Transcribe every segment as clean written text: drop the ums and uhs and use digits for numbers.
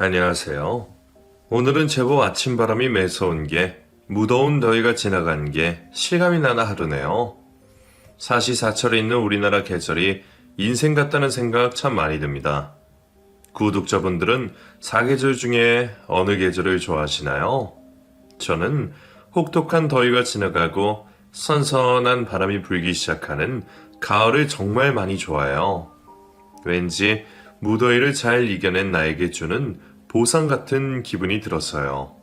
안녕하세요. 오늘은 제법 아침바람이 매서운 게 무더운 더위가 지나간 게 실감이 나는 하루네요. 사시사철에 있는 우리나라 계절이 인생 같다는 생각 참 많이 듭니다. 구독자분들은 사계절 중에 어느 계절을 좋아하시나요? 저는 혹독한 더위가 지나가고 선선한 바람이 불기 시작하는 가을을 정말 많이 좋아해요. 왠지 무더위를 잘 이겨낸 나에게 주는 보상 같은 기분이 들었어요.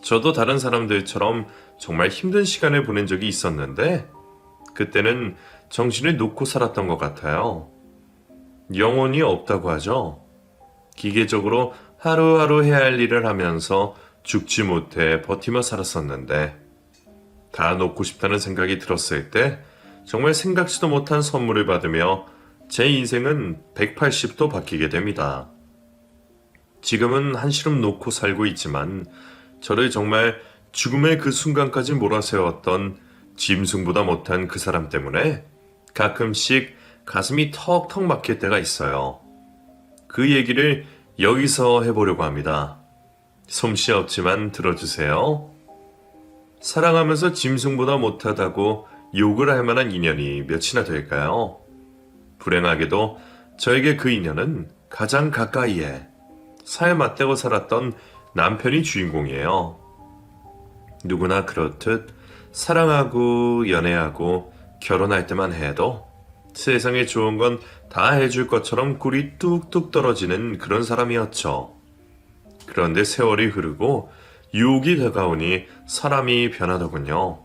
저도 다른 사람들처럼 정말 힘든 시간을 보낸 적이 있었는데, 그때는 정신을 놓고 살았던 것 같아요. 영혼이 없다고 하죠. 기계적으로 하루하루 해야 할 일을 하면서 죽지 못해 버티며 살았었는데, 다 놓고 싶다는 생각이 들었을 때 정말 생각지도 못한 선물을 받으며 제 인생은 180도 바뀌게 됩니다. 지금은 한시름 놓고 살고 있지만 저를 정말 죽음의 그 순간까지 몰아세웠던 짐승보다 못한 그 사람 때문에 가끔씩 가슴이 턱턱 막힐 때가 있어요. 그 얘기를 여기서 해보려고 합니다. 솜씨 없지만 들어주세요. 사랑하면서 짐승보다 못하다고 욕을 할 만한 인연이 몇이나 될까요? 불행하게도 저에게 그 인연은 가장 가까이에 살 맞대고 살았던 남편이 주인공이에요. 누구나 그렇듯 사랑하고 연애하고 결혼할 때만 해도 세상에 좋은 건 다 해줄 것처럼 꿀이 뚝뚝 떨어지는 그런 사람이었죠. 그런데 세월이 흐르고 유혹이 다가오니 사람이 변하더군요.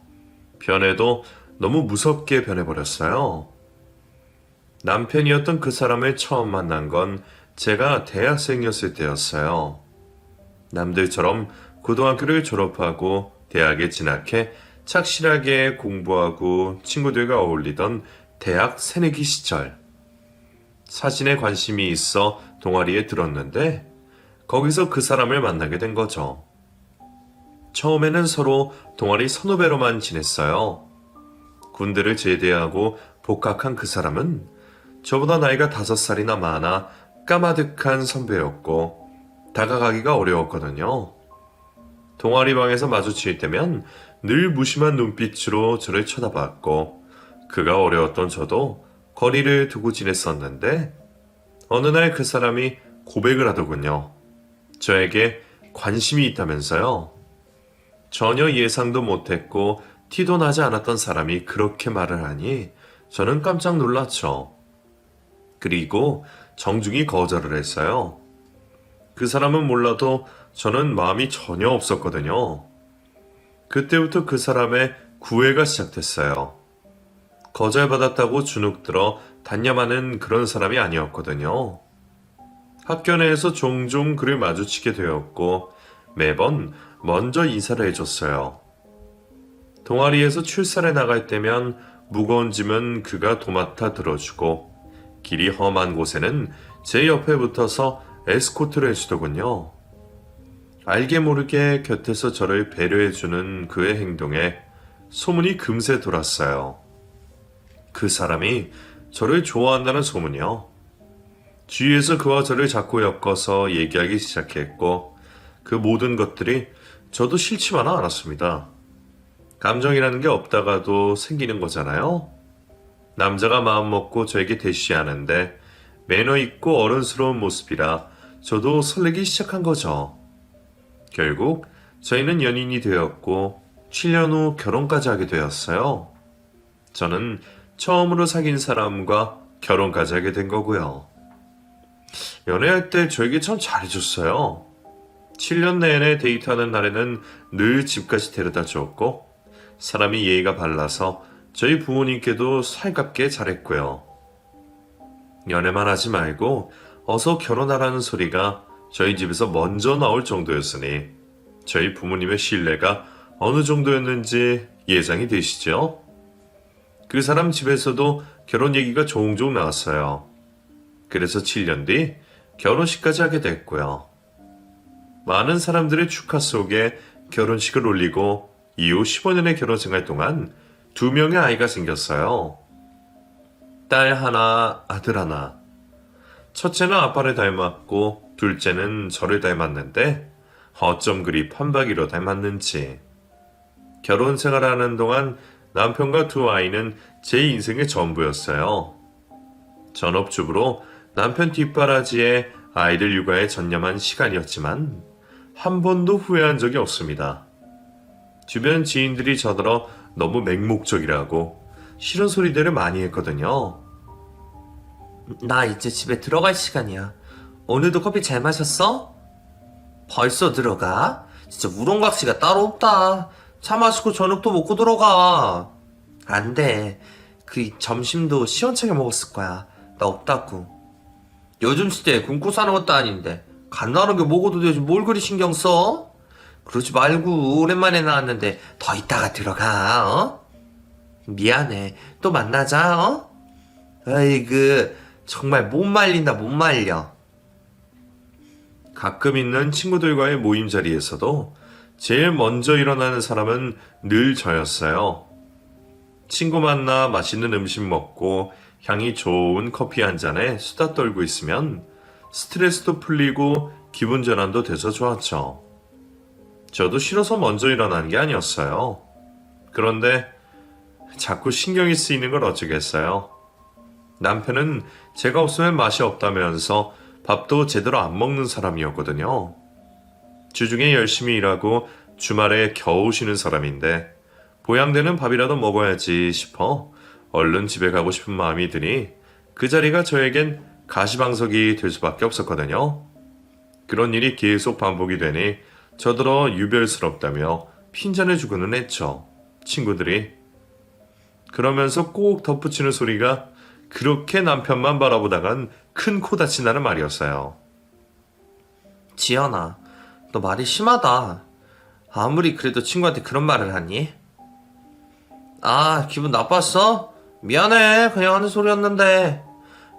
변해도 너무 무섭게 변해버렸어요. 남편이었던 그 사람을 처음 만난 건 제가 대학생이었을 때였어요. 남들처럼 고등학교를 졸업하고 대학에 진학해 착실하게 공부하고 친구들과 어울리던 대학 새내기 시절. 사진에 관심이 있어 동아리에 들었는데 거기서 그 사람을 만나게 된 거죠. 처음에는 서로 동아리 선후배로만 지냈어요. 군대를 제대하고 복학한 그 사람은 저보다 나이가 5살이나 많아 까마득한 선배였고 다가가기가 어려웠거든요. 동아리방에서 마주칠 때면 늘 무심한 눈빛으로 저를 쳐다봤고 그가 어려웠던 저도 거리를 두고 지냈었는데 어느 날 그 사람이 고백을 하더군요. 저에게 관심이 있다면서요. 전혀 예상도 못했고 티도 나지 않았던 사람이 그렇게 말을 하니 저는 깜짝 놀랐죠. 그리고 정중히 거절을 했어요. 그 사람은 몰라도 저는 마음이 전혀 없었거든요. 그때부터 그 사람의 구애가 시작됐어요. 거절받았다고 주눅들어 단념하는 그런 사람이 아니었거든요. 학교 내에서 종종 그를 마주치게 되었고 매번 먼저 인사를 해줬어요. 동아리에서 출사를 나갈 때면 무거운 짐은 그가 도맡아 들어주고 길이 험한 곳에는 제 옆에 붙어서 에스코트를 해주더군요. 알게 모르게 곁에서 저를 배려해주는 그의 행동에 소문이 금세 돌았어요. 그 사람이 저를 좋아한다는 소문이요. 주위에서 그와 저를 자꾸 엮어서 얘기하기 시작했고 그 모든 것들이 저도 싫지만은 않았습니다. 감정이라는 게 없다가도 생기는 거잖아요. 남자가 마음 먹고 저에게 대시하는데 매너 있고 어른스러운 모습이라 저도 설레기 시작한 거죠. 결국 저희는 연인이 되었고 7년 후 결혼까지 하게 되었어요. 저는 처음으로 사귄 사람과 결혼까지 하게 된 거고요. 연애할 때 저에게 참 잘해줬어요. 7년 내내 데이트하는 날에는 늘 집까지 데려다 주었고 사람이 예의가 발라서 저희 부모님께도 살갑게 잘했고요. 연애만 하지 말고 어서 결혼하라는 소리가 저희 집에서 먼저 나올 정도였으니 저희 부모님의 신뢰가 어느 정도였는지 예상이 되시죠? 그 사람 집에서도 결혼 얘기가 종종 나왔어요. 그래서 7년 뒤 결혼식까지 하게 됐고요. 많은 사람들의 축하 속에 결혼식을 올리고 이후 15년의 결혼생활 동안 2명의 아이가 생겼어요. 딸 하나, 아들 하나. 첫째는 아빠를 닮았고 둘째는 저를 닮았는데 어쩜 그리 판박이로 닮았는지. 결혼 생활하는 동안 남편과 두 아이는 제 인생의 전부였어요. 전업주부로 남편 뒷바라지에 아이들 육아에 전념한 시간이었지만 한 번도 후회한 적이 없습니다. 주변 지인들이 저더러 너무 맹목적이라고 싫은 소리들을 많이 했거든요. 나 이제 집에 들어갈 시간이야. 오늘도 커피 잘 마셨어? 벌써 들어가? 진짜 우렁각시가 따로 없다. 차 마시고 저녁도 먹고 들어가. 안 돼. 그 점심도 시원찮게 먹었을 거야. 나 없다고. 요즘 시대에 굶고 사는 것도 아닌데 간단하게 먹어도 되지 뭘 그리 신경 써? 그러지 말고 오랜만에 나왔는데 더 이따가 들어가. 어? 미안해. 또 만나자. 어? 아이고 정말 못 말린다 못 말려. 가끔 있는 친구들과의 모임 자리에서도 제일 먼저 일어나는 사람은 늘 저였어요. 친구 만나 맛있는 음식 먹고 향이 좋은 커피 한 잔에 수다 떨고 있으면 스트레스도 풀리고 기분 전환도 돼서 좋았죠. 저도 싫어서 먼저 일어나는 게 아니었어요. 그런데 자꾸 신경이 쓰이는 걸 어쩌겠어요. 남편은 제가 없으면 맛이 없다면서 밥도 제대로 안 먹는 사람이었거든요. 주중에 열심히 일하고 주말에 겨우 쉬는 사람인데 보양되는 밥이라도 먹어야지 싶어 얼른 집에 가고 싶은 마음이 드니 그 자리가 저에겐 가시방석이 될 수밖에 없었거든요. 그런 일이 계속 반복이 되니 저더러 유별스럽다며 핀잔을 주고는 했죠. 친구들이. 그러면서 꼭 덧붙이는 소리가 그렇게 남편만 바라보다간 큰 코 다친다는 말이었어요. 지연아, 너 말이 심하다. 아무리 그래도 친구한테 그런 말을 하니? 아, 기분 나빴어? 미안해. 그냥 하는 소리였는데.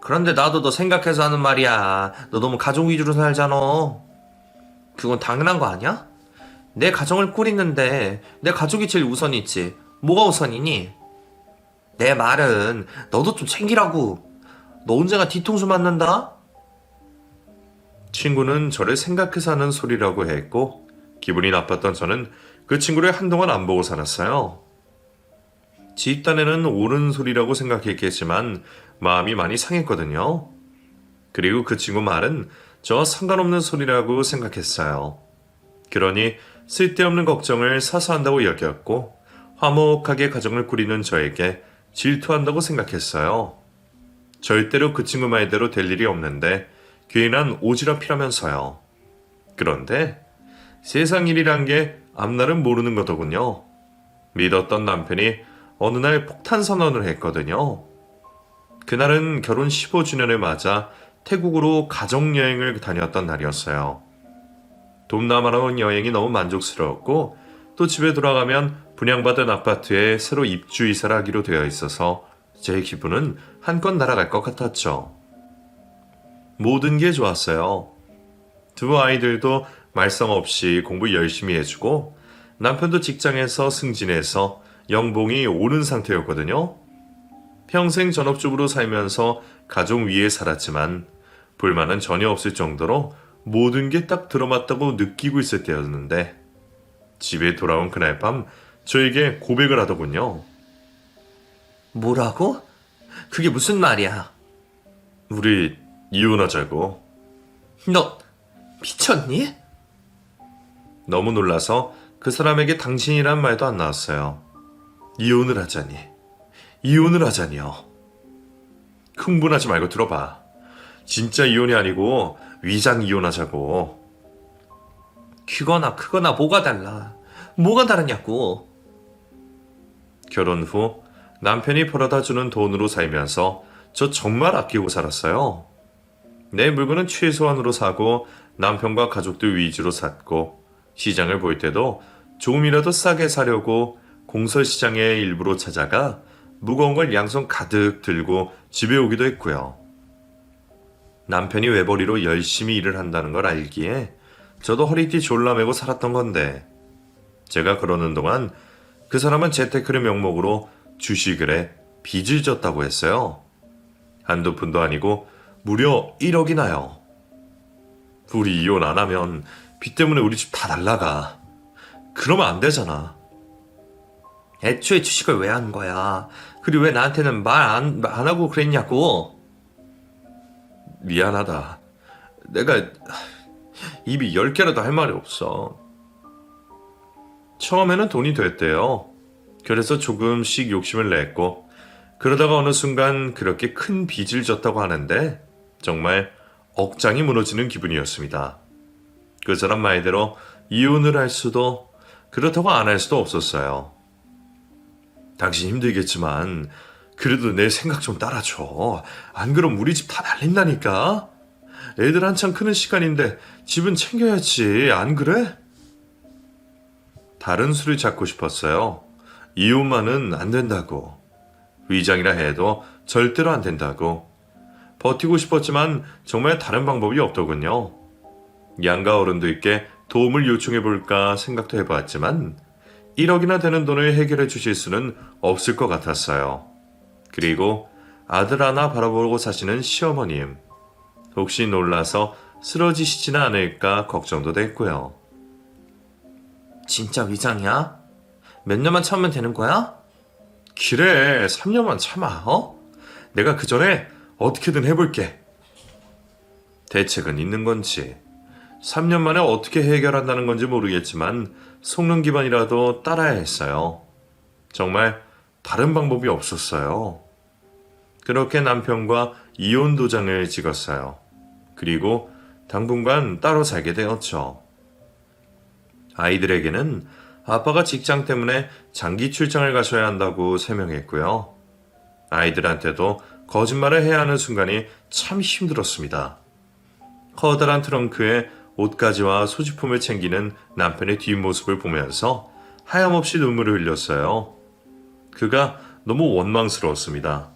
그런데 나도 너 생각해서 하는 말이야. 너 너무 가족 위주로 살잖아. 그건 당연한 거 아니야? 내 가정을 꾸리는데 내 가족이 제일 우선이지. 뭐가 우선이니? 내 말은 너도 좀 챙기라고. 너 언제가 뒤통수 맞는다? 친구는 저를 생각해서 하는 소리라고 했고 기분이 나빴던 저는 그 친구를 한동안 안 보고 살았어요. 집 딴에는 옳은 소리라고 생각했겠지만 마음이 많이 상했거든요. 그리고 그 친구 말은 저와 상관없는 소리라고 생각했어요. 그러니 쓸데없는 걱정을 사서 한다고 여겼고 화목하게 가정을 꾸리는 저에게 질투한다고 생각했어요. 절대로 그 친구 말대로 될 일이 없는데 괜한 오지랖이라면서요. 그런데 세상 일이란 게 앞날은 모르는 거더군요. 믿었던 남편이 어느 날 폭탄 선언을 했거든요. 그날은 결혼 15주년을 맞아 태국으로 가족여행을 다녔던 날이었어요. 동남아로 여행이 너무 만족스러웠고 또 집에 돌아가면 분양받은 아파트에 새로 입주 이사를 하기로 되어 있어서 제 기분은 한껏 날아갈 것 같았죠. 모든 게 좋았어요. 두 아이들도 말썽 없이 공부 열심히 해주고 남편도 직장에서 승진해서 연봉이 오른 상태였거든요. 평생 전업주부로 살면서 가족 위에 살았지만 불만은 전혀 없을 정도로 모든 게 딱 들어맞다고 느끼고 있을 때였는데 집에 돌아온 그날 밤 저에게 고백을 하더군요. 뭐라고? 그게 무슨 말이야? 우리 이혼하자고. 너 미쳤니? 너무 놀라서 그 사람에게 당신이란 말도 안 나왔어요. 이혼을 하자니. 이혼을 하자니요. 흥분하지 말고 들어봐. 진짜 이혼이 아니고 위장 이혼하자고. 크거나 크거나 뭐가 달라? 뭐가 다르냐고. 결혼 후 남편이 벌어다 주는 돈으로 살면서 저 정말 아끼고 살았어요. 내 물건은 최소한으로 사고 남편과 가족들 위주로 샀고 시장을 볼 때도 조금이라도 싸게 사려고 공설시장에 일부러 찾아가 무거운 걸 양손 가득 들고 집에 오기도 했고요. 남편이 외벌이로 열심히 일을 한다는 걸 알기에 저도 허리띠 졸라매고 살았던 건데 제가 그러는 동안 그 사람은 재테크를 명목으로 주식을 해 빚을 졌다고 했어요. 한두 푼도 아니고 무려 1억이나요. 우리 이혼 안 하면 빚 때문에 우리 집 다 날라가. 그러면 안 되잖아. 애초에 주식을 왜 한 거야? 그리고 왜 나한테는 말 안 하고 그랬냐고? 미안하다. 내가 입이 10개라도 할 말이 없어. 처음에는 돈이 됐대요. 그래서 조금씩 욕심을 냈고 그러다가 어느 순간 그렇게 큰 빚을 졌다고 하는데 정말 억장이 무너지는 기분이었습니다. 그 사람 말대로 이혼을 할 수도 그렇다고 안 할 수도 없었어요. 당신 힘들겠지만 그래도 내 생각 좀 따라줘. 안 그럼 우리 집 다 날린다니까. 애들 한창 크는 시간인데 집은 챙겨야지. 안 그래? 다른 수를 찾고 싶었어요. 이혼만은 안 된다고. 위장이라 해도 절대로 안 된다고. 버티고 싶었지만 정말 다른 방법이 없더군요. 양가 어른들께 도움을 요청해볼까 생각도 해봤지만 1억이나 되는 돈을 해결해 주실 수는 없을 것 같았어요. 그리고 아들 하나 바라보고 사시는 시어머님. 혹시 놀라서 쓰러지시지는 않을까 걱정도 됐고요. 진짜 위장이야? 몇 년만 참으면 되는 거야? 그래, 3년만 참아, 어? 내가 그 전에 어떻게든 해볼게. 대책은 있는 건지, 3년 만에 어떻게 해결한다는 건지 모르겠지만 속는 기반이라도 따라야 했어요. 정말 다른 방법이 없었어요. 그렇게 남편과 이혼 도장을 찍었어요. 그리고 당분간 따로 살게 되었죠. 아이들에게는 아빠가 직장 때문에 장기 출장을 가셔야 한다고 설명했고요. 아이들한테도 거짓말을 해야 하는 순간이 참 힘들었습니다. 커다란 트렁크에 옷가지와 소지품을 챙기는 남편의 뒷모습을 보면서 하염없이 눈물을 흘렸어요. 그가 너무 원망스러웠습니다.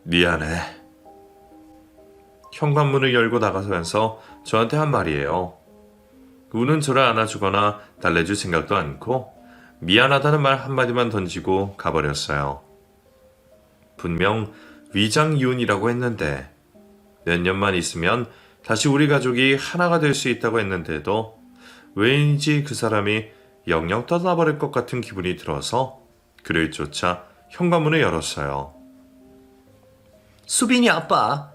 미안해. 현관문을 열고 나가면서 저한테 한 말이에요. 우는 저를 안아주거나 달래줄 생각도 않고 미안하다는 말 한마디만 던지고 가버렸어요. 분명 위장 이혼이라고 했는데 몇 년만 있으면 다시 우리 가족이 하나가 될 수 있다고 했는데도 왜인지 그 사람이 영영 떠나버릴 것 같은 기분이 들어서 그를 쫓아 현관문을 열었어요. 수빈이 아빠.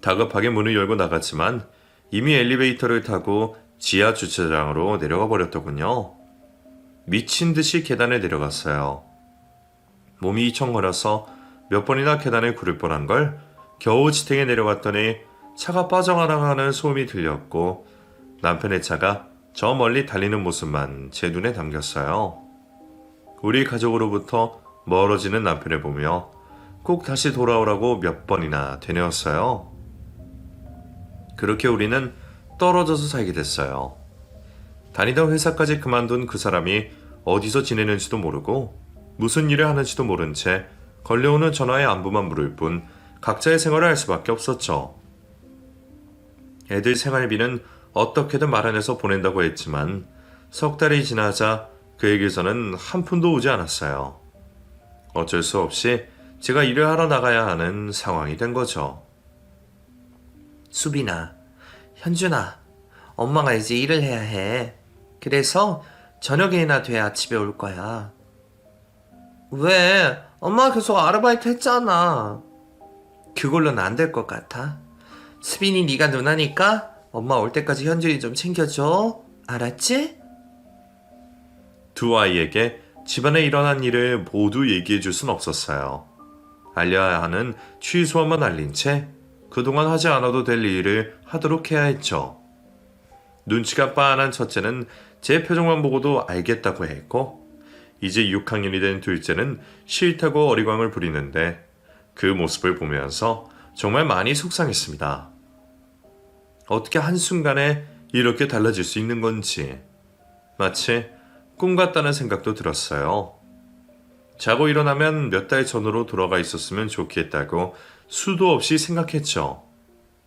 다급하게 문을 열고 나갔지만 이미 엘리베이터를 타고 지하 주차장으로 내려가 버렸더군요. 미친 듯이 계단에 내려갔어요. 몸이 이청거려서 몇 번이나 계단을 구를 뻔한 걸 겨우 지탱에 내려갔더니 차가 빠져나가는 소음이 들렸고 남편의 차가 저 멀리 달리는 모습만 제 눈에 담겼어요. 우리 가족으로부터 멀어지는 남편을 보며 꼭 다시 돌아오라고 몇 번이나 되뇌었어요. 그렇게 우리는 떨어져서 살게 됐어요. 다니던 회사까지 그만둔 그 사람이 어디서 지내는지도 모르고 무슨 일을 하는지도 모른 채 걸려오는 전화의 안부만 물을 뿐 각자의 생활을 할 수밖에 없었죠. 애들 생활비는 어떻게든 마련해서 보낸다고 했지만 석 달이 지나자 그에게서는 한 푼도 오지 않았어요. 어쩔 수 없이 제가 일을 하러 나가야 하는 상황이 된 거죠. 수빈아, 현준아, 엄마가 이제 일을 해야 해. 그래서 저녁에나 돼야 집에 올 거야. 왜? 엄마가 계속 아르바이트 했잖아. 그걸로는 안 될 것 같아. 수빈이 네가 누나니까 엄마 올 때까지 현준이 좀 챙겨줘. 알았지? 두 아이에게 집안에 일어난 일을 모두 얘기해 줄 순 없었어요. 알려야 하는 취소한만 알린 채 그동안 하지 않아도 될 일을 하도록 해야 했죠. 눈치가 빤한 첫째는 제 표정만 보고도 알겠다고 했고 이제 6학년이 된 둘째는 싫다고 어리광을 부리는데 그 모습을 보면서 정말 많이 속상했습니다. 어떻게 한순간에 이렇게 달라질 수 있는 건지 마치 꿈 같다는 생각도 들었어요. 자고 일어나면 몇 달 전으로 돌아가 있었으면 좋겠다고 수도 없이 생각했죠.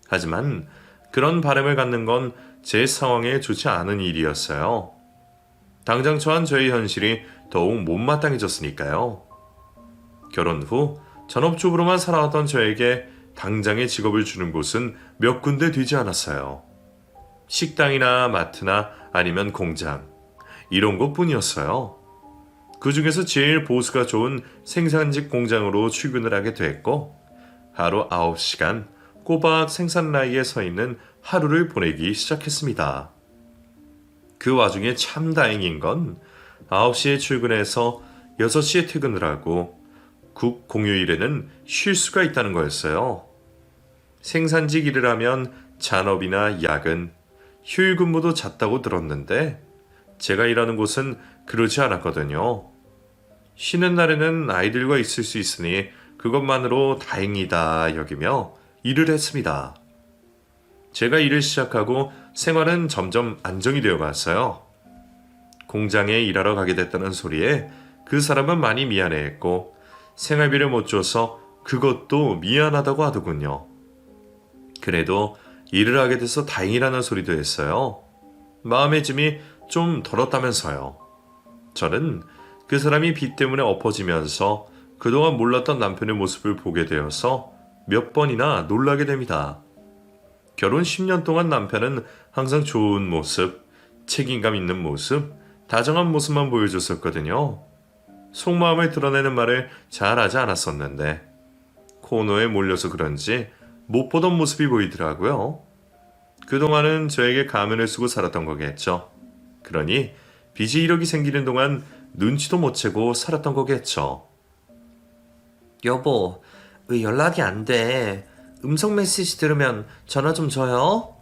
하지만 그런 바람을 갖는 건 제 상황에 좋지 않은 일이었어요. 당장 처한 저의 현실이 더욱 못마땅해졌으니까요. 결혼 후 전업주부로만 살아왔던 저에게 당장의 직업을 주는 곳은 몇 군데 되지 않았어요. 식당이나 마트나 아니면 공장, 이런 곳뿐이었어요. 그 중에서 제일 보수가 좋은 생산직 공장으로 출근을 하게 됐고, 하루 9시간 꼬박 생산 라인에 서 있는 하루를 보내기 시작했습니다. 그 와중에 참 다행인 건 9시에 출근해서 6시에 퇴근을 하고 국 공휴일에는 쉴 수가 있다는 거였어요. 생산직 일을 하면 잔업이나 야근, 휴일 근무도 잦다고 들었는데 제가 일하는 곳은 그러지 않았거든요. 쉬는 날에는 아이들과 있을 수 있으니 그것만으로 다행이다 여기며 일을 했습니다. 제가 일을 시작하고 생활은 점점 안정이 되어 갔어요. 공장에 일하러 가게 됐다는 소리에 그 사람은 많이 미안해했고 생활비를 못 줘서 그것도 미안하다고 하더군요. 그래도 일을 하게 돼서 다행이라는 소리도 했어요. 마음의 짐이 좀 덜었다면서요. 저는 그 사람이 빚 때문에 엎어지면서 그동안 몰랐던 남편의 모습을 보게 되어서 몇 번이나 놀라게 됩니다. 결혼 10년 동안 남편은 항상 좋은 모습, 책임감 있는 모습, 다정한 모습만 보여줬었거든요. 속마음을 드러내는 말을 잘 하지 않았었는데 코너에 몰려서 그런지 못 보던 모습이 보이더라고요. 그동안은 저에게 가면을 쓰고 살았던 거겠죠. 그러니 빚이 1억이 생기는 동안 눈치도 못 채고 살았던 거겠죠. 여보, 왜 연락이 안 돼? 음성 메시지 들으면 전화 좀 줘요?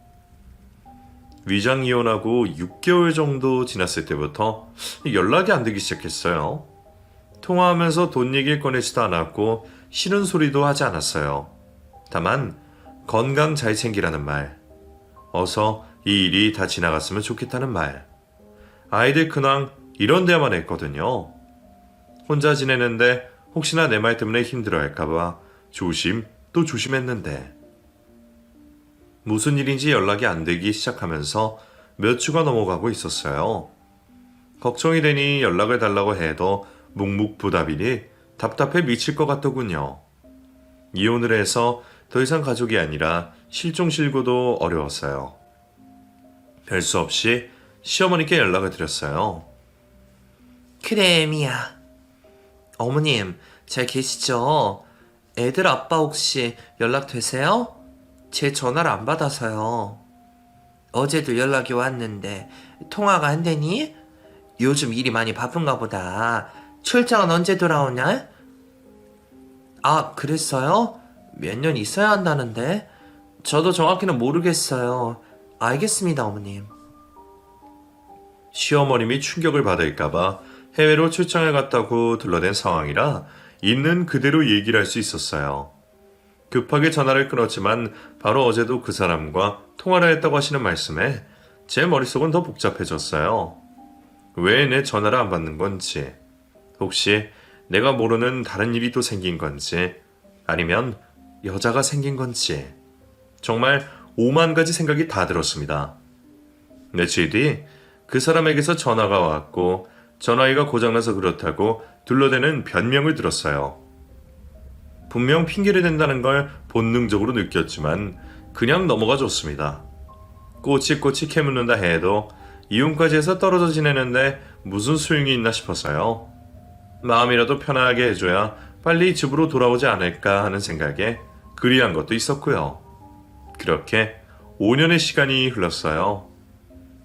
위장 이혼하고 6개월 정도 지났을 때부터 연락이 안 되기 시작했어요. 통화하면서 돈 얘기를 꺼내지도 않았고 싫은 소리도 하지 않았어요. 다만 건강 잘 챙기라는 말, 어서 이 일이 다 지나갔으면 좋겠다는 말, 아이들 근황 이런 데만 했거든요. 혼자 지내는데 혹시나 내 말 때문에 힘들어할까봐 조심 또 조심했는데 무슨 일인지 연락이 안 되기 시작하면서 몇 주가 넘어가고 있었어요. 걱정이 되니 연락을 달라고 해도 묵묵부답이니 답답해 미칠 것 같더군요. 이혼을 해서 더 이상 가족이 아니라 실종실고도 어려웠어요. 별 수 없이 시어머니께 연락을 드렸어요. 그래, 미야. 어머님, 잘 계시죠? 애들 아빠 혹시 연락 되세요? 제 전화를 안 받아서요. 어제도 연락이 왔는데 통화가 안 되니? 요즘 일이 많이 바쁜가 보다. 출장은 언제 돌아오냐? 아, 그랬어요? 몇 년 있어야 한다는데? 저도 정확히는 모르겠어요. 알겠습니다, 어머님. 시어머님이 충격을 받을까봐 해외로 출장을 갔다고 둘러댄 상황이라 있는 그대로 얘기를 할 수 있었어요. 급하게 전화를 끊었지만 바로 어제도 그 사람과 통화를 했다고 하시는 말씀에 제 머릿속은 더 복잡해졌어요. 왜 내 전화를 안 받는 건지, 혹시 내가 모르는 다른 일이 또 생긴 건지, 아니면 여자가 생긴 건지, 정말 5만 가지 생각이 다 들었습니다. 며칠 뒤 그 사람에게서 전화가 왔고 전화기가 고장나서 그렇다고 둘러대는 변명을 들었어요. 분명 핑계를 댄다는 걸 본능적으로 느꼈지만 그냥 넘어가 줬습니다. 꼬치꼬치 캐묻는다 해도 이혼까지 해서 떨어져 지내는데 무슨 소용이 있나 싶어서요. 마음이라도 편하게 해줘야 빨리 집으로 돌아오지 않을까 하는 생각에 그리한 것도 있었고요. 그렇게 5년의 시간이 흘렀어요.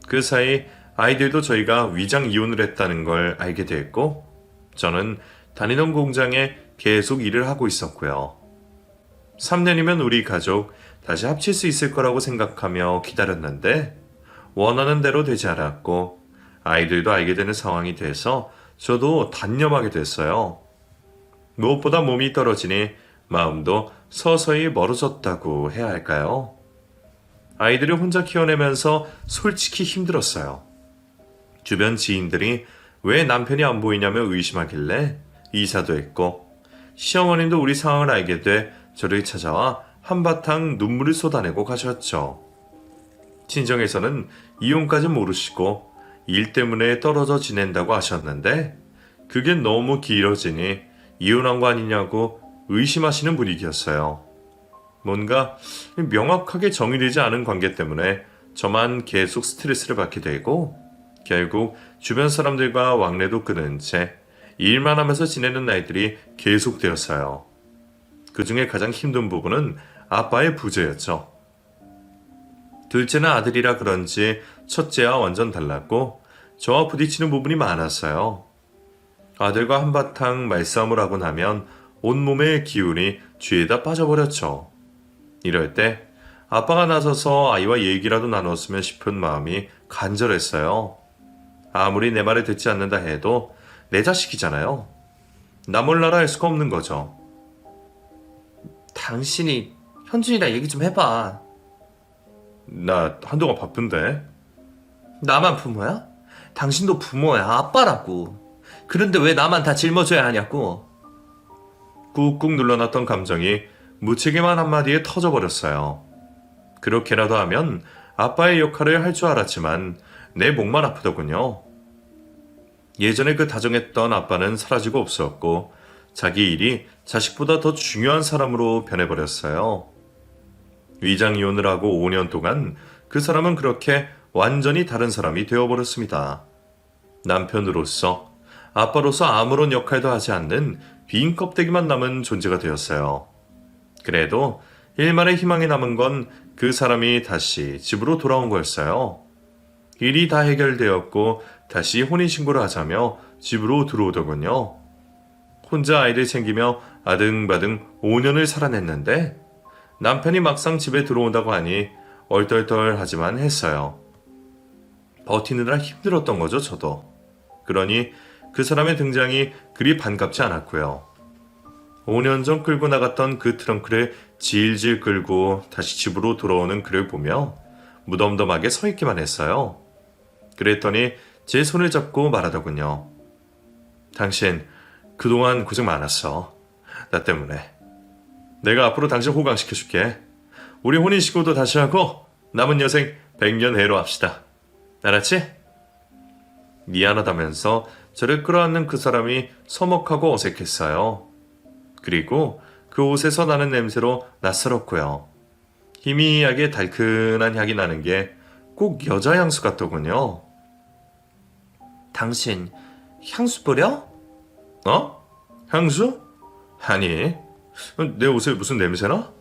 그 사이 아이들도 저희가 위장 이혼을 했다는 걸 알게 됐고 저는 다니던 공장에 계속 일을 하고 있었고요. 3년이면 우리 가족 다시 합칠 수 있을 거라고 생각하며 기다렸는데 원하는 대로 되지 않았고 아이들도 알게 되는 상황이 돼서 저도 단념하게 됐어요. 무엇보다 몸이 떨어지니 마음도 서서히 멀어졌다고 해야 할까요? 아이들을 혼자 키워내면서 솔직히 힘들었어요. 주변 지인들이 왜 남편이 안 보이냐며 의심하길래 이사도 했고 시어머님도 우리 상황을 알게 돼 저를 찾아와 한바탕 눈물을 쏟아내고 가셨죠. 친정에서는 이혼까지 모르시고 일 때문에 떨어져 지낸다고 하셨는데 그게 너무 길어지니 이혼한 거 아니냐고 의심하시는 분위기였어요. 뭔가 명확하게 정의되지 않은 관계 때문에 저만 계속 스트레스를 받게 되고 결국 주변 사람들과 왕래도 끊은 채 일만 하면서 지내는 날들이 계속되었어요. 그 중에 가장 힘든 부분은 아빠의 부재였죠. 둘째는 아들이라 그런지 첫째와 완전 달랐고 저와 부딪히는 부분이 많았어요. 아들과 한바탕 말싸움을 하고 나면 온몸의 기운이 쥐에다 빠져버렸죠. 이럴 때 아빠가 나서서 아이와 얘기라도 나눴으면 싶은 마음이 간절했어요. 아무리 내 말을 듣지 않는다 해도 내 자식이잖아요. 나 몰라라 할 수가 없는 거죠. 당신이 현준이랑 얘기 좀 해봐. 나 한동안 바쁜데. 나만 부모야? 당신도 부모야, 아빠라고. 그런데 왜 나만 다 짊어져야 하냐고. 꾹꾹 눌러놨던 감정이 무책임한 한마디에 터져버렸어요. 그렇게라도 하면 아빠의 역할을 할 줄 알았지만 내 목만 아프더군요. 예전에 그 다정했던 아빠는 사라지고 없었고 자기 일이 자식보다 더 중요한 사람으로 변해버렸어요. 위장이혼을 하고 5년 동안 그 사람은 그렇게 완전히 다른 사람이 되어버렸습니다. 남편으로서, 아빠로서 아무런 역할도 하지 않는 빈 껍데기만 남은 존재가 되었어요. 그래도 일말의 희망이 남은 건 그 사람이 다시 집으로 돌아온 거였어요. 일이 다 해결되었고 다시 혼인신고를 하자며 집으로 들어오더군요. 혼자 아이를 챙기며 아등바등 5년을 살아냈는데 남편이 막상 집에 들어온다고 하니 얼떨떨하지만 했어요. 버티느라 힘들었던 거죠, 저도. 그러니 그 사람의 등장이 그리 반갑지 않았고요. 5년 전 끌고 나갔던 그 트렁크를 질질 끌고 다시 집으로 돌아오는 그를 보며 무덤덤하게 서 있기만 했어요. 그랬더니 제 손을 잡고 말하더군요. 당신 그동안 고생 많았어. 나 때문에. 내가 앞으로 당신 호강시켜줄게. 우리 혼인신고도 다시 하고 남은 여생 100년 해로 합시다. 알았지? 미안하다면서 저를 끌어안는 그 사람이 서먹하고 어색했어요. 그리고 그 옷에서 나는 냄새로 낯설었고요. 희미하게 달큰한 향이 나는 게 꼭 여자 향수 같더군요. 당신 향수 뿌려? 어? 향수? 아니, 내 옷에 무슨 냄새나?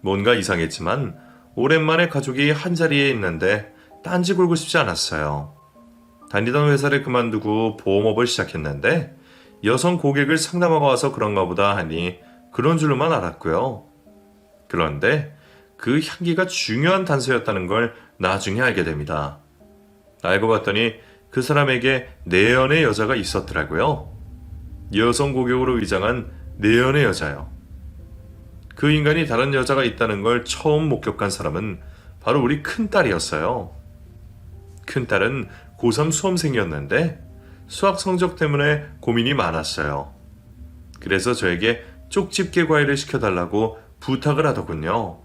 뭔가 이상했지만 오랜만에 가족이 한자리에 있는데 딴지 굴고 싶지 않았어요. 다니던 회사를 그만두고 보험업을 시작했는데 여성 고객을 상담하고 와서 그런가 보다 하니 그런 줄로만 알았고요. 그런데 그 향기가 중요한 단서였다는 걸 나중에 알게 됩니다. 알고 봤더니 그 사람에게 내연의 여자가 있었더라고요. 여성 고객으로 위장한 내연의 여자요. 그 인간이 다른 여자가 있다는 걸 처음 목격한 사람은 바로 우리 큰딸이었어요. 큰딸은 고3 수험생이었는데 수학 성적 때문에 고민이 많았어요. 그래서 저에게 쪽집게 과외를 시켜달라고 부탁을 하더군요.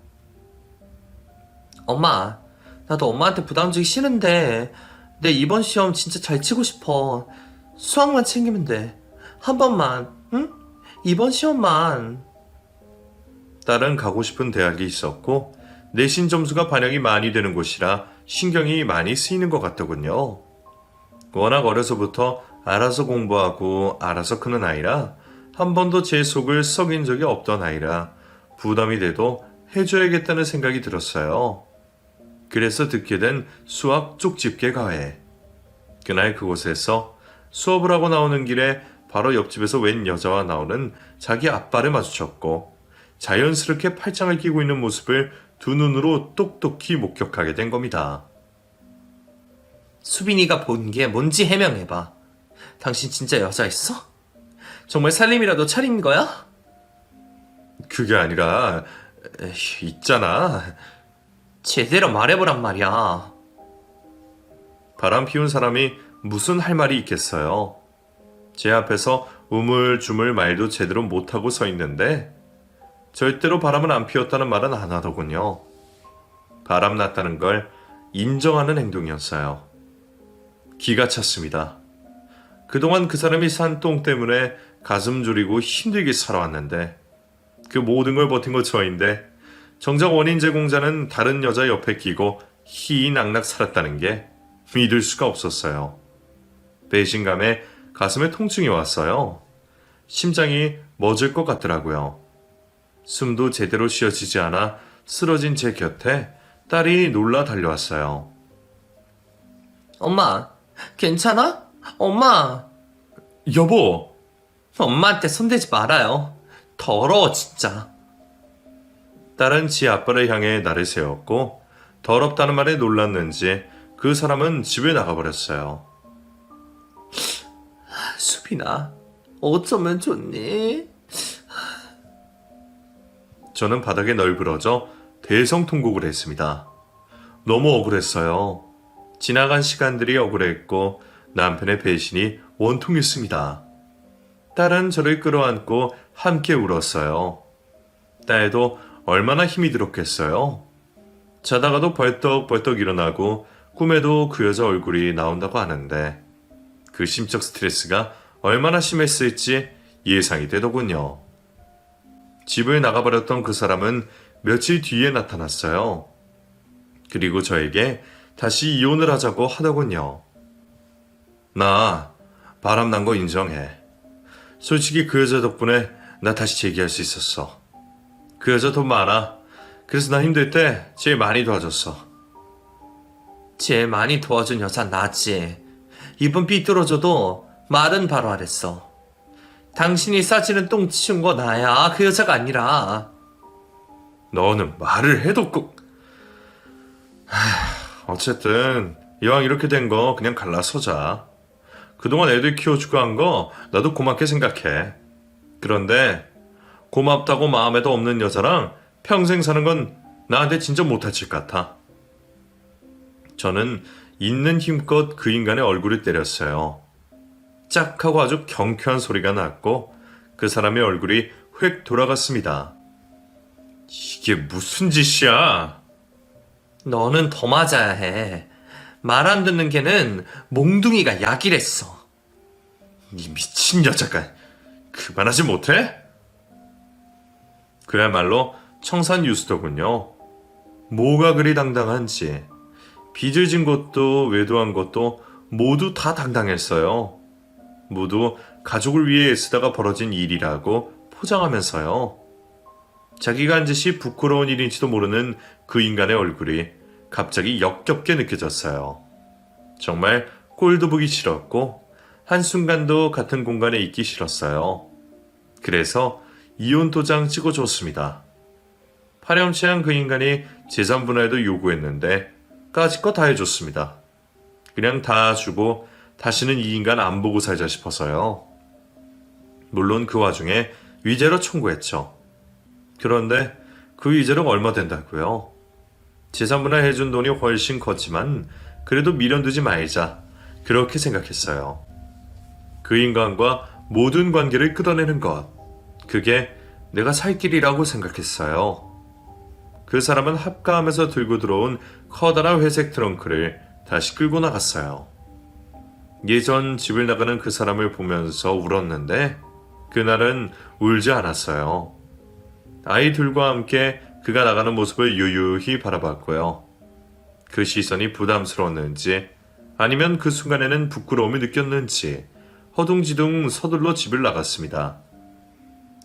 엄마, 나도 엄마한테 부담 주기 싫은데 내 이번 시험 진짜 잘 치고 싶어. 수학만 챙기면 돼. 한 번만, 응? 이번 시험만. 딸은 가고 싶은 대학이 있었고 내신 점수가 반영이 많이 되는 곳이라 신경이 많이 쓰이는 것 같더군요. 워낙 어려서부터 알아서 공부하고 알아서 크는 아이라 한 번도 제 속을 썩인 적이 없던 아이라 부담이 돼도 해줘야겠다는 생각이 들었어요. 그래서 듣게 된 수학 쪽집게 과외. 그날 그곳에서 수업을 하고 나오는 길에 바로 옆집에서 웬 여자와 나오는 자기 아빠를 마주쳤고 자연스럽게 팔짱을 끼고 있는 모습을 두 눈으로 똑똑히 목격하게 된 겁니다. 수빈이가 본 게 뭔지 해명해봐. 당신 진짜 여자였어? 정말 살림이라도 차린 거야? 그게 아니라 있잖아. 제대로 말해보란 말이야. 바람 피운 사람이 무슨 할 말이 있겠어요. 제 앞에서 우물쭈물 말도 제대로 못하고 서 있는데 절대로 바람은 안 피웠다는 말은 안 하더군요. 바람 났다는 걸 인정하는 행동이었어요. 기가 찼습니다. 그동안 그 사람이 산 똥 때문에 가슴 졸이고 힘들게 살아왔는데 그 모든 걸 버틴 거 저인데 정작 원인 제공자는 다른 여자 옆에 끼고 희희낙낙 살았다는 게 믿을 수가 없었어요. 배신감에 가슴에 통증이 왔어요. 심장이 멎을 것 같더라고요. 숨도 제대로 쉬어지지 않아 쓰러진 제 곁에 딸이 놀라 달려왔어요. 엄마, 괜찮아? 엄마, 여보! 엄마한테 손대지 말아요. 더러워, 진짜. 딸은 지 아빠를 향해 나를 세웠고 더럽다는 말에 놀랐는지 그 사람은 집에 나가버렸어요. 수빈아, 어쩌면 좋니? 저는 바닥에 널브러져 대성통곡을 했습니다. 너무 억울했어요. 지나간 시간들이 억울했고 남편의 배신이 원통했습니다. 딸은 저를 끌어안고 함께 울었어요. 딸도 얼마나 힘이 들었겠어요. 자다가도 벌떡벌떡 일어나고 꿈에도 그 여자 얼굴이 나온다고 하는데 그 심적 스트레스가 얼마나 심했을지 예상이 되더군요. 집을 나가버렸던 그 사람은 며칠 뒤에 나타났어요. 그리고 저에게 다시 이혼을 하자고 하더군요. 나 바람난 거 인정해. 솔직히 그 여자 덕분에 나 다시 재기할 수 있었어. 그 여자 돈 많아. 그래서 나 힘들 때 제일 많이 도와줬어. 제일 많이 도와준 여자 나지. 이번 삐뚤어져도 말은 바로 하랬어. 당신이 싸지는 똥 치운 거 나야. 그 여자가 아니라. 너는 말을 해도 어쨌든 이왕 이렇게 된 거 그냥 갈라서자. 그동안 애들 키워주고 한 거 나도 고맙게 생각해. 그런데 고맙다고 마음에도 없는 여자랑 평생 사는 건 나한테 진짜 못할 짓 같아. 저는 있는 힘껏 그 인간의 얼굴을 때렸어요. 짝 하고 아주 경쾌한 소리가 났고 그 사람의 얼굴이 획 돌아갔습니다. 이게 무슨 짓이야? 너는 더 맞아야 해. 말 안 듣는 걔는 몽둥이가 약이랬어. 이 미친 여자가 그만하지 못해? 그야말로 청산유수더군요. 뭐가 그리 당당한지 빚을 진 것도 외도한 것도 모두 다 당당했어요. 모두 가족을 위해 애쓰다가 벌어진 일이라고 포장하면서요. 자기가 한 짓이 부끄러운 일인지도 모르는 그 인간의 얼굴이 갑자기 역겹게 느껴졌어요. 정말 꼴도 보기 싫었고 한순간도 같은 공간에 있기 싫었어요. 그래서 이혼 도장 찍어줬습니다. 파렴치한 그 인간이 재산 분할도 요구했는데 까짓 거 다 해줬습니다. 그냥 다 주고 다시는 이 인간 안 보고 살자 싶어서요. 물론 그 와중에 위자료 청구했죠. 그런데 그 위자료가 얼마 된다고요? 재산 분할 해준 돈이 훨씬 컸지만 그래도 미련두지 말자 그렇게 생각했어요. 그 인간과 모든 관계를 끊어내는 것, 그게 내가 살 길이라고 생각했어요. 그 사람은 합가하면서 들고 들어온 커다란 회색 트렁크를 다시 끌고 나갔어요. 예전 집을 나가는 그 사람을 보면서 울었는데 그날은 울지 않았어요. 아이들과 함께 그가 나가는 모습을 유유히 바라봤고요. 그 시선이 부담스러웠는지 아니면 그 순간에는 부끄러움을 느꼈는지 허둥지둥 서둘러 집을 나갔습니다.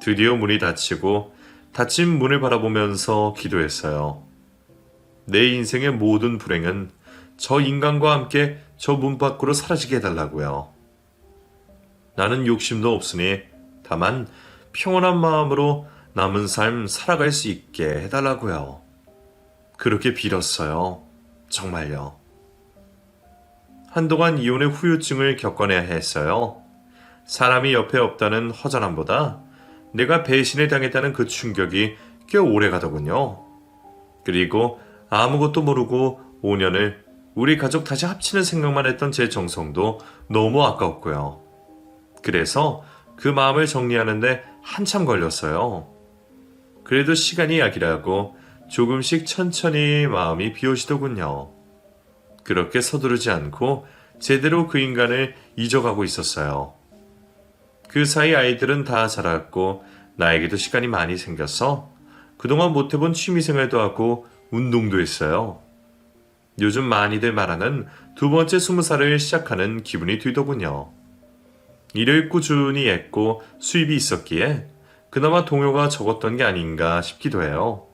드디어 문이 닫히고 닫힌 문을 바라보면서 기도했어요. 내 인생의 모든 불행은 저 인간과 함께 저 문 밖으로 사라지게 해달라고요. 나는 욕심도 없으니 다만 평온한 마음으로 남은 삶 살아갈 수 있게 해달라고요. 그렇게 빌었어요. 정말요. 한동안 이혼의 후유증을 겪어내야 했어요. 사람이 옆에 없다는 허전함보다 내가 배신을 당했다는 그 충격이 꽤 오래 가더군요. 그리고 아무것도 모르고 5년을 우리 가족 다시 합치는 생각만 했던 제 정성도 너무 아까웠고요. 그래서 그 마음을 정리하는데 한참 걸렸어요. 그래도 시간이 약이라고 조금씩 천천히 마음이 비워지더군요. 그렇게 서두르지 않고 제대로 그 인간을 잊어가고 있었어요. 그 사이 아이들은 다 자랐고 나에게도 시간이 많이 생겨서 그동안 못해본 취미생활도 하고 운동도 했어요. 요즘 많이들 말하는 두 번째 20살을 시작하는 기분이 들더군요. 일을 꾸준히 했고 수입이 있었기에 그나마 동요가 적었던 게 아닌가 싶기도 해요.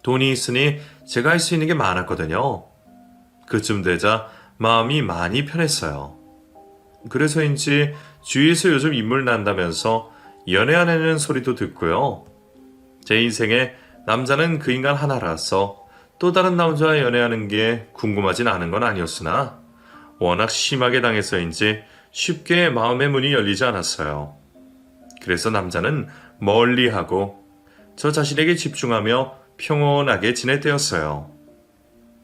돈이 있으니 제가 할 수 있는 게 많았거든요. 그쯤 되자 마음이 많이 편했어요. 그래서인지 주위에서 요즘 인물 난다면서 연애하는 소리도 듣고요. 제 인생에 남자는 그 인간 하나라서 또 다른 남자와 연애하는 게 궁금하진 않은 건 아니었으나 워낙 심하게 당해서인지 쉽게 마음의 문이 열리지 않았어요. 그래서 남자는 멀리하고 저 자신에게 집중하며 평온하게 지낼 때였어요.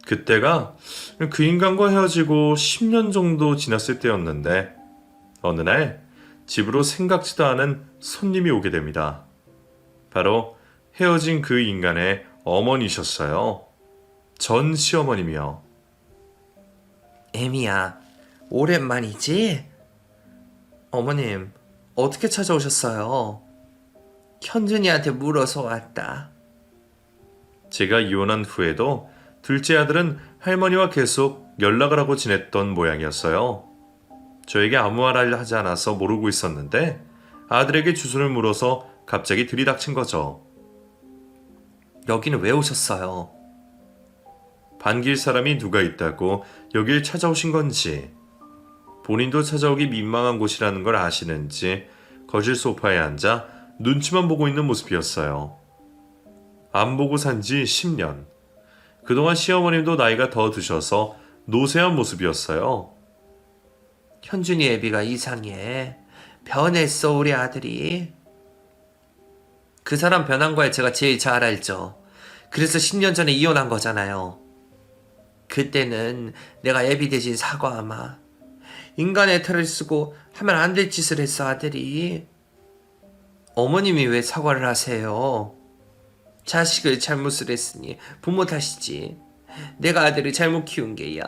그때가 그 인간과 헤어지고 10년 정도 지났을 때였는데 어느 날 집으로 생각지도 않은 손님이 오게 됩니다. 바로 헤어진 그 인간의 어머니셨어요. 전 시어머님이요. 애미야, 오랜만이지? 어머님, 어떻게 찾아오셨어요? 현준이한테 물어서 왔다. 제가 이혼한 후에도 둘째 아들은 할머니와 계속 연락을 하고 지냈던 모양이었어요. 저에게 아무 말 하지 않아서 모르고 있었는데 아들에게 주소를 물어서 갑자기 들이닥친 거죠. 여기는 왜 오셨어요? 반길 사람이 누가 있다고 여길 찾아오신 건지, 본인도 찾아오기 민망한 곳이라는 걸 아시는지 거실 소파에 앉아 눈치만 보고 있는 모습이었어요. 안 보고 산 지 10년. 그동안 시어머님도 나이가 더 드셔서 노쇠한 모습이었어요. 현준이 애비가 이상해. 변했어, 우리 아들이. 그 사람 변한 거야 제가 제일 잘 알죠. 그래서 10년 전에 이혼한 거잖아요. 그때는 내가 애비 대신 사과하마. 인간의 탈을 쓰고 하면 안 될 짓을 했어, 아들이. 어머님이 왜 사과를 하세요? 자식을 잘못을 했으니 부모 탓이지. 내가 아들을 잘못 키운 게야.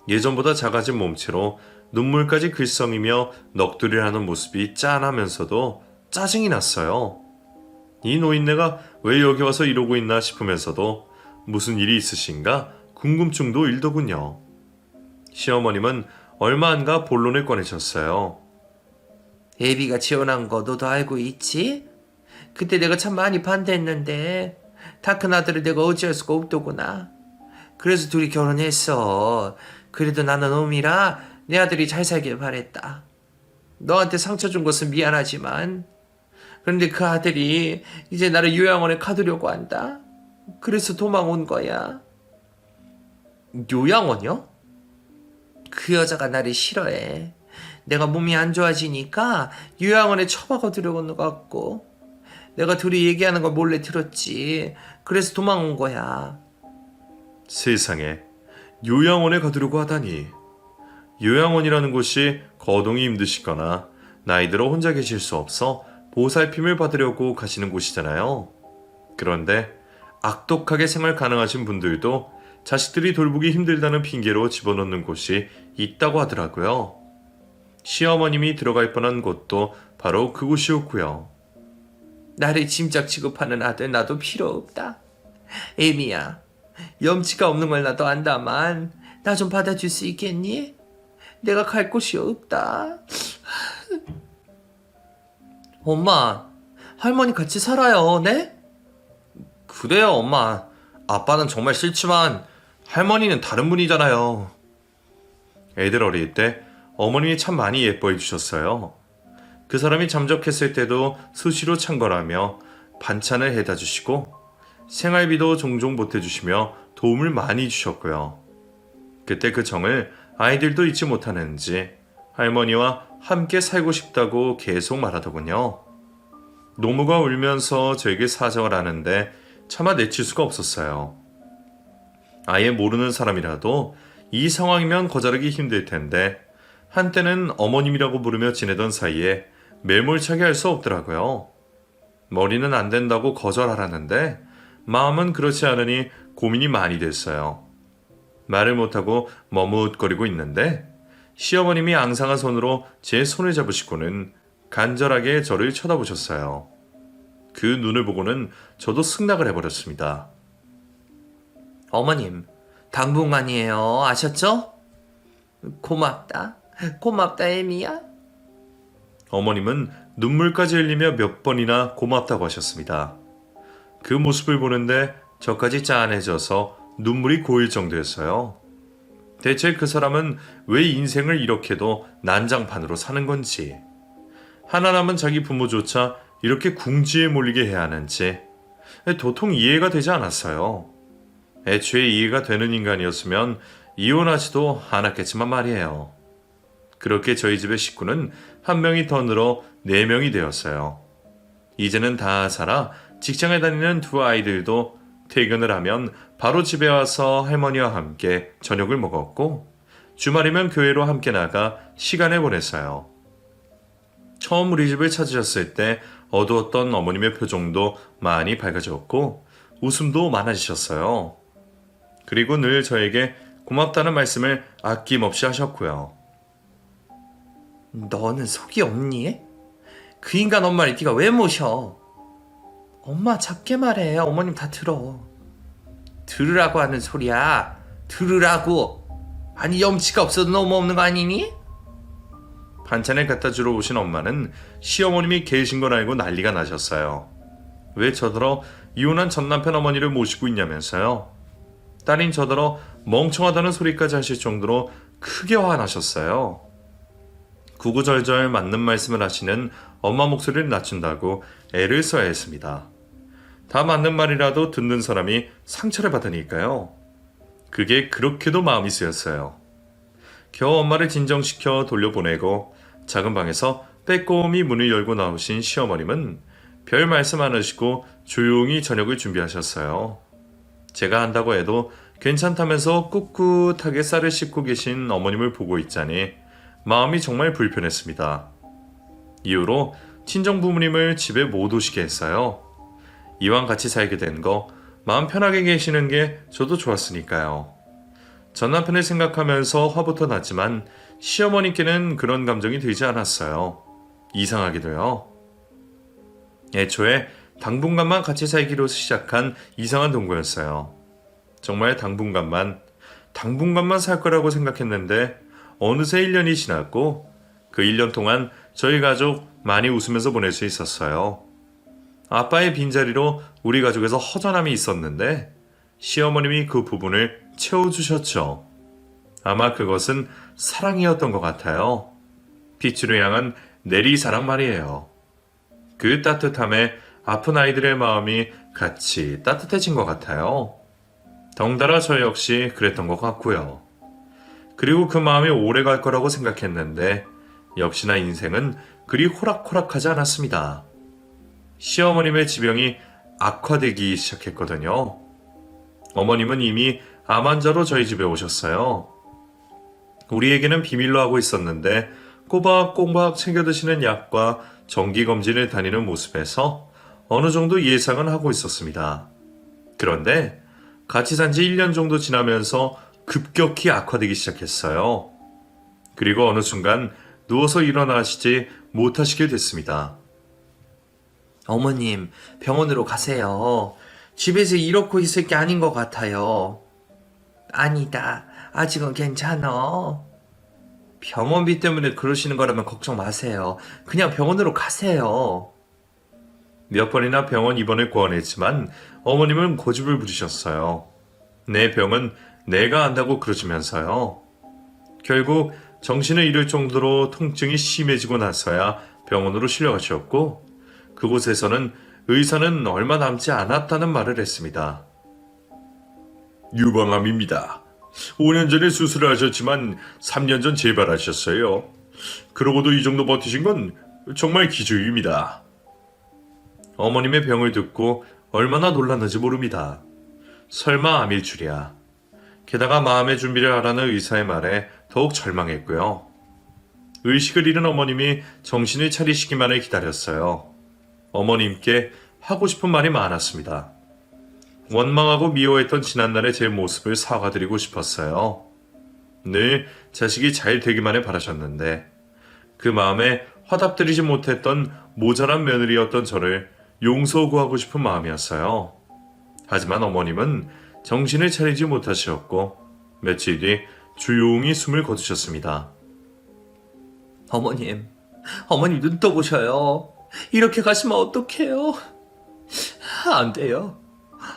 예전보다 작아진 몸체로 눈물까지 글썽이며 넋두리를 하는 모습이 짠하면서도 짜증이 났어요. 이 노인네가 왜 여기 와서 이러고 있나 싶으면서도 무슨 일이 있으신가 궁금증도 일더군요. 시어머님은 얼마 안가 본론을 꺼내셨어요. 애비가 지원한 거 너도 알고 있지? 그때 내가 참 많이 반대했는데 다 큰 아들을 내가 어찌할 수가 없더구나. 그래서 둘이 결혼했어. 그래도 나는 놈이라 내 아들이 잘 살길 바랬다. 너한테 상처 준 것은 미안하지만 그런데 그 아들이 이제 나를 요양원에 가두려고 한다. 그래서 도망 온 거야. 요양원이요? 그 여자가 나를 싫어해. 내가 몸이 안 좋아지니까 요양원에 처박아 두려고 같고 내가 둘이 얘기하는 걸 몰래 들었지. 그래서 도망 온 거야. 세상에, 요양원에 가두려고 하다니. 요양원이라는 곳이 거동이 힘드시거나 나이 들어 혼자 계실 수 없어 보살핌을 받으려고 가시는 곳이잖아요. 그런데 악독하게 생활 가능하신 분들도 자식들이 돌보기 힘들다는 핑계로 집어넣는 곳이 있다고 하더라고요. 시어머님이 들어갈 뻔한 곳도 바로 그곳이었고요. 나를 짐작 취급하는 아들 나도 필요 없다. 애미야, 염치가 없는 걸 나도 안다만 나 좀 받아줄 수 있겠니? 내가 갈 곳이 없다. 엄마, 할머니 같이 살아요, 네? 그래요, 엄마. 아빠는 정말 싫지만 할머니는 다른 분이잖아요. 애들 어릴 때 어머님이 참 많이 예뻐해 주셨어요. 그 사람이 잠적했을 때도 수시로 창궐하며 반찬을 해다 주시고 생활비도 종종 보태주시며 도움을 많이 주셨고요. 그때 그 정을 아이들도 잊지 못하는지 할머니와 함께 살고 싶다고 계속 말하더군요. 노무가 울면서 저에게 사정을 하는데 차마 내칠 수가 없었어요. 아예 모르는 사람이라도 이 상황이면 거절하기 힘들 텐데 한때는 어머님이라고 부르며 지내던 사이에 매몰차게 할 수 없더라고요. 머리는 안 된다고 거절하라는데 마음은 그렇지 않으니 고민이 많이 됐어요. 말을 못하고 머뭇거리고 있는데 시어머님이 앙상한 손으로 제 손을 잡으시고는 간절하게 저를 쳐다보셨어요. 그 눈을 보고는 저도 승낙을 해버렸습니다. 어머님, 당분간이에요. 아셨죠? 고맙다. 고맙다, 에미야. 어머님은 눈물까지 흘리며 몇 번이나 고맙다고 하셨습니다. 그 모습을 보는데 저까지 짠해져서 눈물이 고일 정도였어요. 대체 그 사람은 왜 인생을 이렇게도 난장판으로 사는 건지, 하나 남은 자기 부모조차 이렇게 궁지에 몰리게 해야 하는지 도통 이해가 되지 않았어요. 애초에 이해가 되는 인간이었으면 이혼하지도 않았겠지만 말이에요. 그렇게 저희 집의 식구는 한 명이 더 늘어 4명이 되었어요. 이제는 다 자라 직장에 다니는 2 아이들도 퇴근을 하면 바로 집에 와서 할머니와 함께 저녁을 먹었고, 주말이면 교회로 함께 나가 시간을 보냈어요. 처음 우리 집을 찾으셨을 때 어두웠던 어머님의 표정도 많이 밝아졌고 웃음도 많아지셨어요. 그리고 늘 저에게 고맙다는 말씀을 아낌없이 하셨고요. 너는 속이 없니? 그 인간 엄마를 네가 왜 모셔? 엄마 작게 말해. 어머님 다 들어. 들으라고 하는 소리야. 들으라고. 아니 염치가 없어도 너무 없는 거 아니니? 반찬을 갖다 주러 오신 엄마는 시어머님이 계신 걸 알고 난리가 나셨어요. 왜 저더러 이혼한 전남편 어머니를 모시고 있냐면서요. 딸인 저더러 멍청하다는 소리까지 하실 정도로 크게 화나셨어요. 구구절절 맞는 말씀을 하시는 엄마 목소리를 낮춘다고 애를 써야 했습니다. 다 맞는 말이라도 듣는 사람이 상처를 받으니까요. 그게 그렇게도 마음이 쓰였어요. 겨우 엄마를 진정시켜 돌려보내고 작은 방에서 빼꼼히 문을 열고 나오신 시어머님은 별 말씀 안 하시고 조용히 저녁을 준비하셨어요. 제가 한다고 해도 괜찮다면서 꿋꿋하게 쌀을 씻고 계신 어머님을 보고 있자니 마음이 정말 불편했습니다. 이후로 친정 부모님을 집에 못 오시게 했어요. 이왕 같이 살게 된 거 마음 편하게 계시는 게 저도 좋았으니까요. 전 남편을 생각하면서 화부터 났지만 시어머니께는 그런 감정이 들지 않았어요. 이상하게도요. 애초에 당분간만 같이 살기로 시작한 이상한 동거였어요. 정말 당분간만 살 거라고 생각했는데 어느새 1년이 지났고 그 1년 동안 저희 가족 많이 웃으면서 보낼 수 있었어요. 아빠의 빈자리로 우리 가족에서 허전함이 있었는데 시어머님이 그 부분을 채워주셨죠. 아마 그것은 사랑이었던 것 같아요. 빛으로 향한 내리사랑 말이에요. 그 따뜻함에 아픈 아이들의 마음이 같이 따뜻해진 것 같아요. 덩달아 저 역시 그랬던 것 같고요. 그리고 그 마음이 오래 갈 거라고 생각했는데 역시나 인생은 그리 호락호락하지 않았습니다. 시어머님의 지병이 악화되기 시작했거든요. 어머님은 이미 암 환자로 저희 집에 오셨어요. 우리에게는 비밀로 하고 있었는데 꼬박꼬박 챙겨 드시는 약과 정기검진을 다니는 모습에서 어느 정도 예상은 하고 있었습니다. 그런데 같이 산 지 1년 정도 지나면서 급격히 악화되기 시작했어요. 그리고 어느 순간 누워서 일어나시지 못하시게 됐습니다. 어머님, 병원으로 가세요. 집에서 이러고 있을 게 아닌 것 같아요. 아니다. 아직은 괜찮아. 병원비 때문에 그러시는 거라면 걱정 마세요. 그냥 병원으로 가세요. 몇 번이나 병원 입원을 권했지만 어머님은 고집을 부리셨어요. 내 병은 내가 안다고 그러시면서요. 결국 정신을 잃을 정도로 통증이 심해지고 나서야 병원으로 실려가셨고 그곳에서는 의사는 얼마 남지 않았다는 말을 했습니다. 유방암입니다. 5년 전에 수술을 하셨지만 3년 전 재발하셨어요. 그러고도 이 정도 버티신 건 정말 기적입니다. 어머님의 병을 듣고 얼마나 놀랐는지 모릅니다. 설마 암일 줄이야. 게다가 마음의 준비를 하라는 의사의 말에 더욱 절망했고요. 의식을 잃은 어머님이 정신을 차리시기만을 기다렸어요. 어머님께 하고 싶은 말이 많았습니다. 원망하고 미워했던 지난날의 제 모습을 사과드리고 싶었어요. 늘 자식이 잘 되기만을 바라셨는데 그 마음에 화답드리지 못했던 모자란 며느리였던 저를 용서 구하고 싶은 마음이었어요. 하지만 어머님은 정신을 차리지 못하시었고 며칠 뒤 조용히 숨을 거두셨습니다. 어머님, 어머님 눈 떠보셔요. 이렇게 가시면 어떡해요? 안 돼요.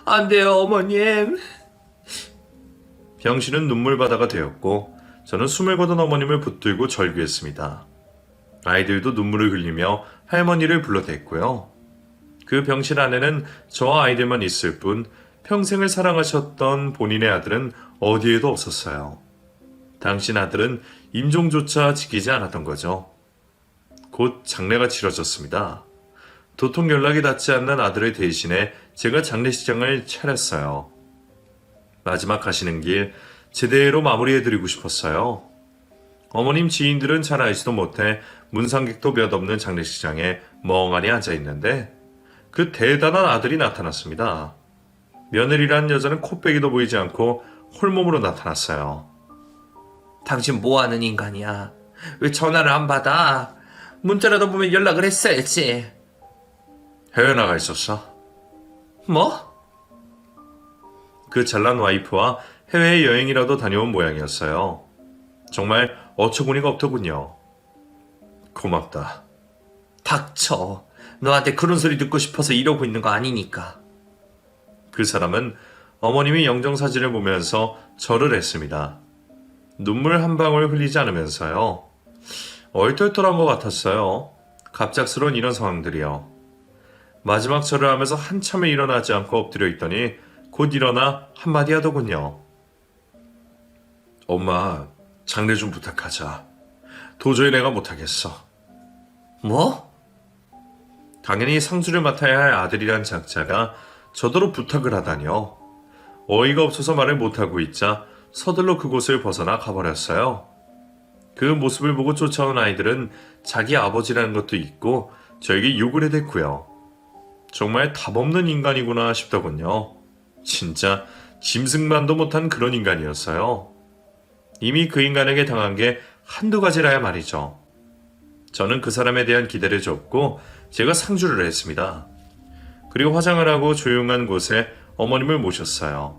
안 돼요, 어머님. 병실은 눈물바다가 되었고 저는 숨을 거둔 어머님을 붙들고 절규했습니다. 아이들도 눈물을 흘리며 할머니를 불러댔고요. 그 병실 안에는 저와 아이들만 있을 뿐 평생을 사랑하셨던 본인의 아들은 어디에도 없었어요. 당신 아들은 임종조차 지키지 않았던 거죠. 곧 장례가 치러졌습니다. 도통 연락이 닿지 않는 아들을 대신해 제가 장례식장을 차렸어요. 마지막 가시는 길 제대로 마무리해드리고 싶었어요. 어머님 지인들은 잘 알지도 못해 문상객도 몇 없는 장례식장에 멍하니 앉아있는데 그 대단한 아들이 나타났습니다. 며느리란 여자는 코빼기도 보이지 않고 홀몸으로 나타났어요. 당신 뭐하는 인간이야? 왜 전화를 안 받아? 문자라도 보면 연락을 했어야지. 해외 나가 있었어. 뭐? 그 잘난 와이프와 해외 여행이라도 다녀온 모양이었어요. 정말 어처구니가 없더군요. 고맙다. 닥쳐. 너한테 그런 소리 듣고 싶어서 이러고 있는 거 아니니까. 그 사람은 어머님이 영정사진을 보면서 절을 했습니다. 눈물 한 방울 흘리지 않으면서요. 얼떨떨한 것 같았어요. 갑작스러운 이런 상황들이요. 마지막 절을 하면서 한참을 일어나지 않고 엎드려 있더니 곧 일어나 한마디 하더군요. 엄마, 장례 좀 부탁하자. 도저히 내가 못하겠어. 뭐? 당연히 상주를 맡아야 할 아들이란 작자가 저더러 부탁을 하다니요. 어이가 없어서 말을 못하고 있자 서둘러 그곳을 벗어나 가버렸어요. 그 모습을 보고 쫓아온 아이들은 자기 아버지라는 것도 있고 저에게 욕을 해댔고요. 정말 답없는 인간이구나 싶더군요. 진짜 짐승만도 못한 그런 인간이었어요. 이미 그 인간에게 당한 게 한두 가지라야 말이죠. 저는 그 사람에 대한 기대를 줬고 제가 상주를 했습니다. 그리고 화장을 하고 조용한 곳에 어머님을 모셨어요.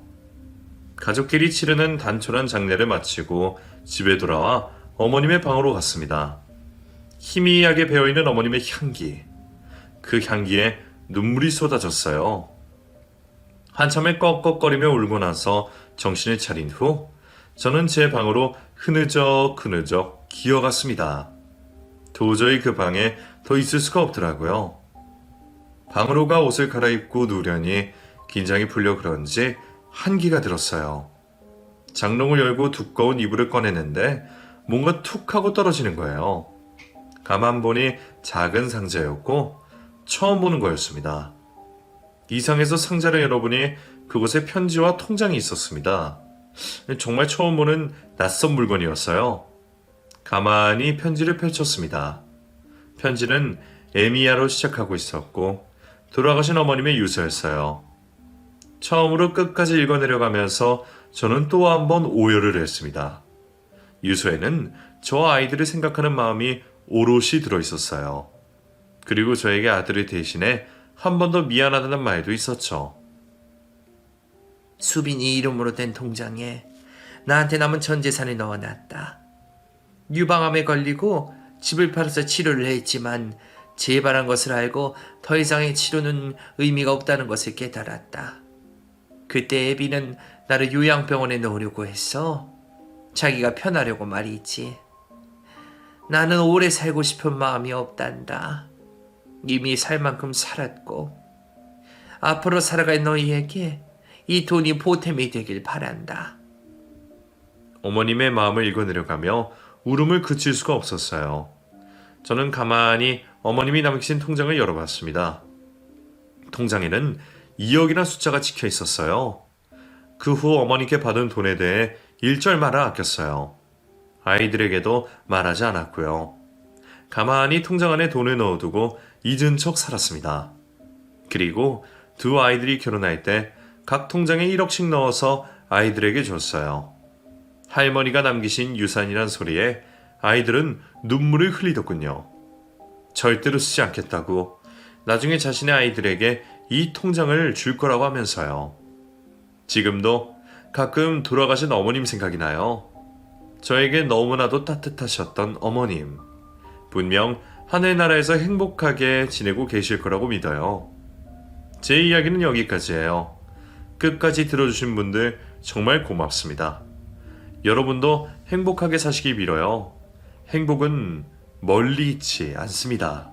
가족끼리 치르는 단촐한 장례를 마치고 집에 돌아와 어머님의 방으로 갔습니다. 희미하게 배어있는 어머님의 향기. 그 향기에 눈물이 쏟아졌어요. 한참을 꺽꺽거리며 울고 나서 정신을 차린 후 저는 제 방으로 흐느적 기어갔습니다. 도저히 그 방에 더 있을 수가 없더라고요. 방으로 가 옷을 갈아입고 누우려니 긴장이 풀려 그런지 한기가 들었어요. 장롱을 열고 두꺼운 이불을 꺼내는데 뭔가 툭 하고 떨어지는 거예요. 가만 보니 작은 상자였고 처음 보는 거였습니다. 이상해서 상자를 열어보니 그곳에 편지와 통장이 있었습니다. 정말 처음 보는 낯선 물건이었어요. 가만히 편지를 펼쳤습니다. 편지는 에미야로 시작하고 있었고 돌아가신 어머님의 유서였어요. 처음으로 끝까지 읽어내려가면서 저는 또 한 번 오열을 했습니다. 유서에는 저 아이들을 생각하는 마음이 오롯이 들어있었어요. 그리고 저에게 아들을 대신해 한 번 더 미안하다는 말도 있었죠. 수빈이 이름으로 된 통장에 나한테 남은 전 재산을 넣어놨다. 유방암에 걸리고 집을 팔아서 치료를 했지만 재발한 것을 알고 더 이상의 치료는 의미가 없다는 것을 깨달았다. 그때 애비는 나를 요양병원에 넣으려고 했어. 자기가 편하려고 말이지. 나는 오래 살고 싶은 마음이 없단다. 이미 살 만큼 살았고 앞으로 살아갈 너희에게 이 돈이 보탬이 되길 바란다. 어머님의 마음을 읽어내려가며 울음을 그칠 수가 없었어요. 저는 가만히 어머님이 남기신 통장을 열어봤습니다. 통장에는 2억이라는 숫자가 찍혀 있었어요. 그 후 어머니께 받은 돈에 대해 일절 말을 아꼈어요. 아이들에게도 말하지 않았고요. 가만히 통장 안에 돈을 넣어두고 잊은 척 살았습니다. 그리고 두 아이들이 결혼할 때 각 통장에 1억씩 넣어서 아이들에게 줬어요. 할머니가 남기신 유산이란 소리에 아이들은 눈물을 흘리더군요. 절대로 쓰지 않겠다고, 나중에 자신의 아이들에게 이 통장을 줄 거라고 하면서요. 지금도 가끔 돌아가신 어머님 생각이 나요. 저에게 너무나도 따뜻하셨던 어머님. 분명 하늘나라에서 행복하게 지내고 계실 거라고 믿어요. 제 이야기는 여기까지예요. 끝까지 들어주신 분들 정말 고맙습니다. 여러분도 행복하게 사시기 빌어요. 행복은 멀리 있지 않습니다.